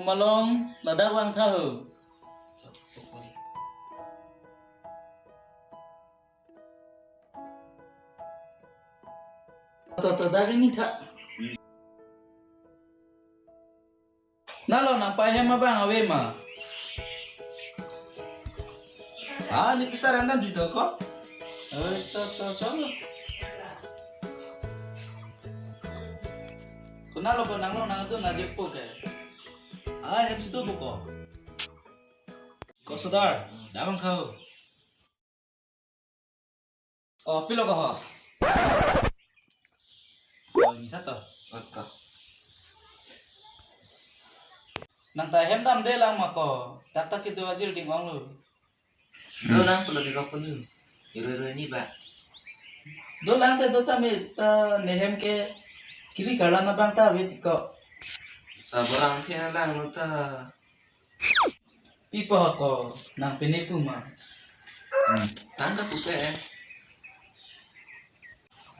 Pumalong ladawang tahu. Toto dari ni tak. Nalo nampai hema bang awe ma. Ni pisar andam dito ko. Toto cholo. Kunalo po nang tu na jepo ke. Hem situ buko. Ko sodar, damang kau. Oh, pilo ko ho. Ni satu. Oka. Nang ta hem dam de lang mako. Tata kitu ajil ding ong lu. Do lang pala di ka punu. Iro-iro ni ba? Do lang ta do ta mis ta nehem ke kiri kala na bang ta wet ko. Sa barang tina lang no ta. Pipo ko nang pinipu ma. Tanda pupe eh.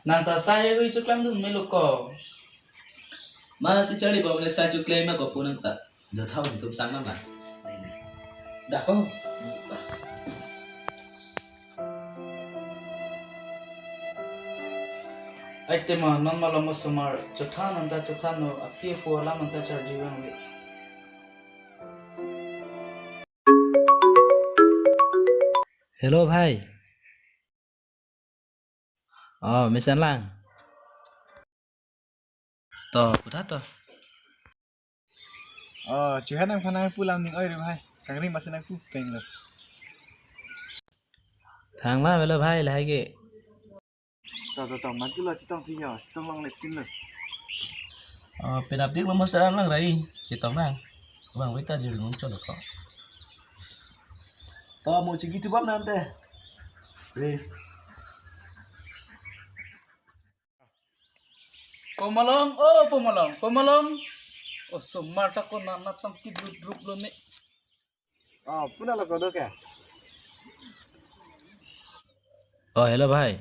Nang ta saya wi cuklam dun melo ko. Si Charlie ba wala sa claim na ko punang ta. Dathaw dito sang na. Dako. Ai te ma non malo mo samar chothan anta chothano atie po alam anta char jiwang wi. Hello भाई mission lang kuda to Cuhan ang panay pulang ning oi re bhai. Kangri masih nak pu peng lo. thằng lá hello भाई là hai cái To maju lo citong tiyo, citong long lek tin lo. penalti lo masa lang rai chỉ tóm lang bang với ta dulu cho được không To mo cigi tu bab nante. Pumalong, oh pumalong. Oh sumar ta ko na natang ki drup lo ni. Puna lo kodo ke? hello भाई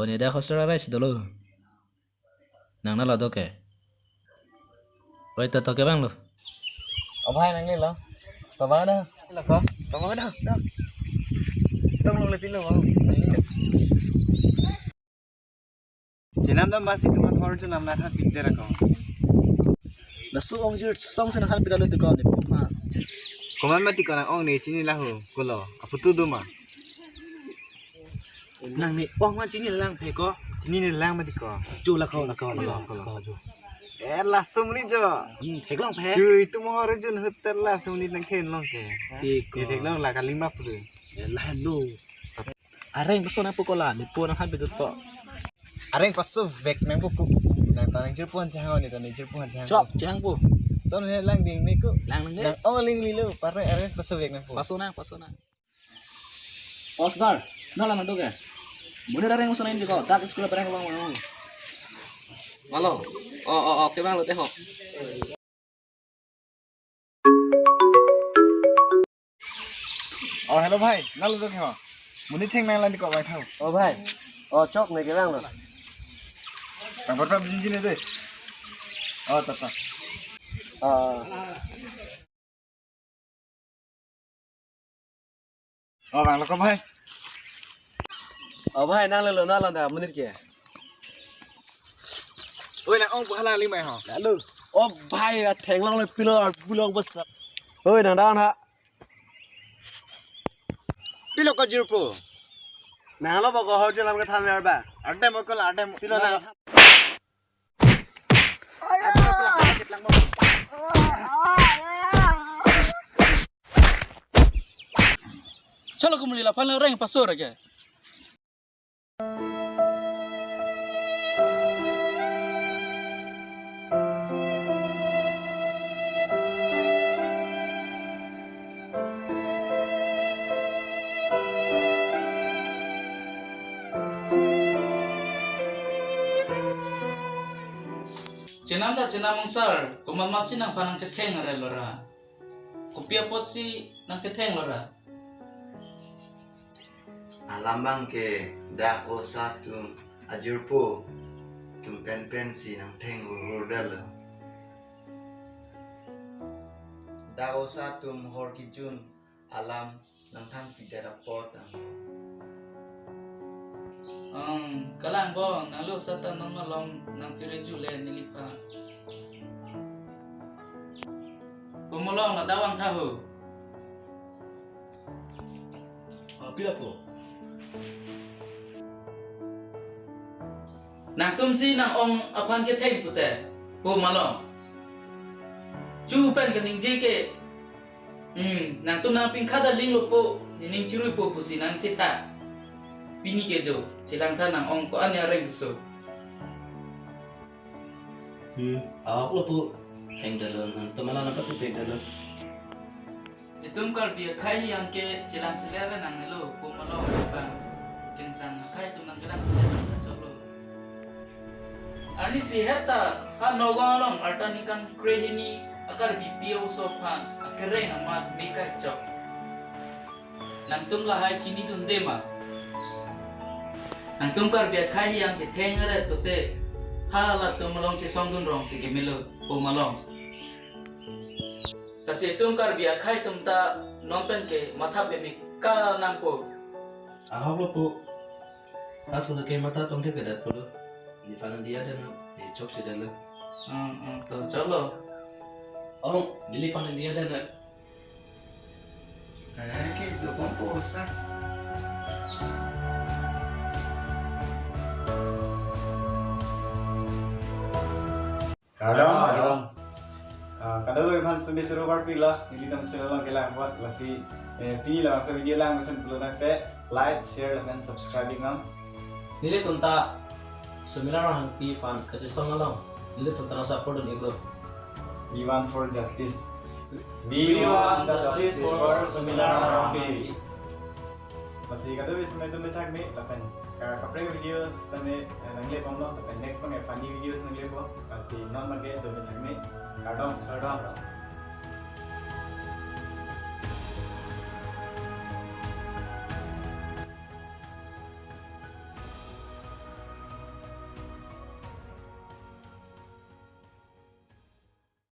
ni dah khosra rai dulu nang na lo do ke oi ta to ke bang lo Bhai nang ni lo. To ba dah. Lo ko. To ba dah. Citong long lek tin lo. Jinam dam basi tuman hor chu nam na tha picture ko. Nasu ong jir song sana kan pidalo tu ko ni. Koman mati ko nang ong ni chini lahu kulo. Aputu do ma. Nang ni ong man sini lang phe ko. Chini ni lang mati ko. Ju la ko. Ju. Lasum ni jo. Thek long phe. Cui tu mo hor jun hutter lasum ni nang khen long ke. Iko. Ye thek long la ka 5 pru. Lahan lu. Areng paso na pukola ni po nang habi to. Areng paso vek nang buku. Nang tanang jerpuan jang ni tanang jerpuan jang. Chop jang po. So ni lang ding ni ko. Lang nang Nang oling lilu parang areng paso vek nang po. paso na. Oh star. Nala na do ke. Mune areng paso na ini ko. Tak sekolah pareng ko bang. Malo. Oke bang lo tehok. Hello bhai, nalo do kho. Muni theng nang lan di ko bai thau. Bhai. Chop này cái bang lo. Tang par par jinjin de. Ta. Bang lo ko bhai. Bhai nang lo na lan da menit ke. Oi nang ong pahala 5 mai ha. Lalu. Bhai theng long le pilong bas. Oi nang dan ha. Pilo ko jirpo. Nah lo ba ko ho je lam ka than mer ba. Adde mo ko adde mo. Pilo na. Chalo ko mulila palang reng pasor ke. Cenam ta cenam mangsar, kumamat si nang panang keteng are lora. Kupia pot si nang keteng lora. Alambang ke da o satu ajurpo tumpen pensi nang tengu rudala dako satum horkijun alam nang tan pidera potang. Kalang bo nalu satan nang malom nang pireju le nilipa. Pemulong la dawang tahu. Pila po? Nang tumsi nang ong apan ke theng pute. Po malong. Chu pen ke ning jike. Nang tum nang ping khada ling lo po ning chirui po pusi nang tita. Pini ke jo chilang tha nang ong ko anya reng so. Ako po. Heng dalon. Ang tumalan na pati heng dalon. Itum kar biya khai yang ke chilang selera nang nelo po malong bang. Keng sang khai tum nang kelang selera nang choklo. Ani sihata ha nogalong artanikan krehini akar BPO sopan akreng amat meka chok. Nang tum lahai chini dun dema. Nang tum kar biya khai yang che theng are tote ha la tum malong che song dun rong se gemelo po malong. Kasi tum kar biya khai tum ta nonpen ke matha be mi ka nang po. Ako po. Aso na kayo mata tong kedat po. Di palang dia dan chok si dala. To chalo. Oh, dili palang dia dan Ke dokong po sa. Kadang kadang kan sambil suruh pila ini teman selalu kelang buat lasi pila masa video lang masa perlu nanti like, share dan subscribing nang. nili tunta seminar hang pi fan kasi song along. Nili tunta na support don igro. We want for justice. We want justice for seminar Rampi. Lasi kadang bis may dumi tag me lapan kapre video stame nangle pamlo lapan next pang funny videos nangle po kasi non magge dumi tag me. Kadang.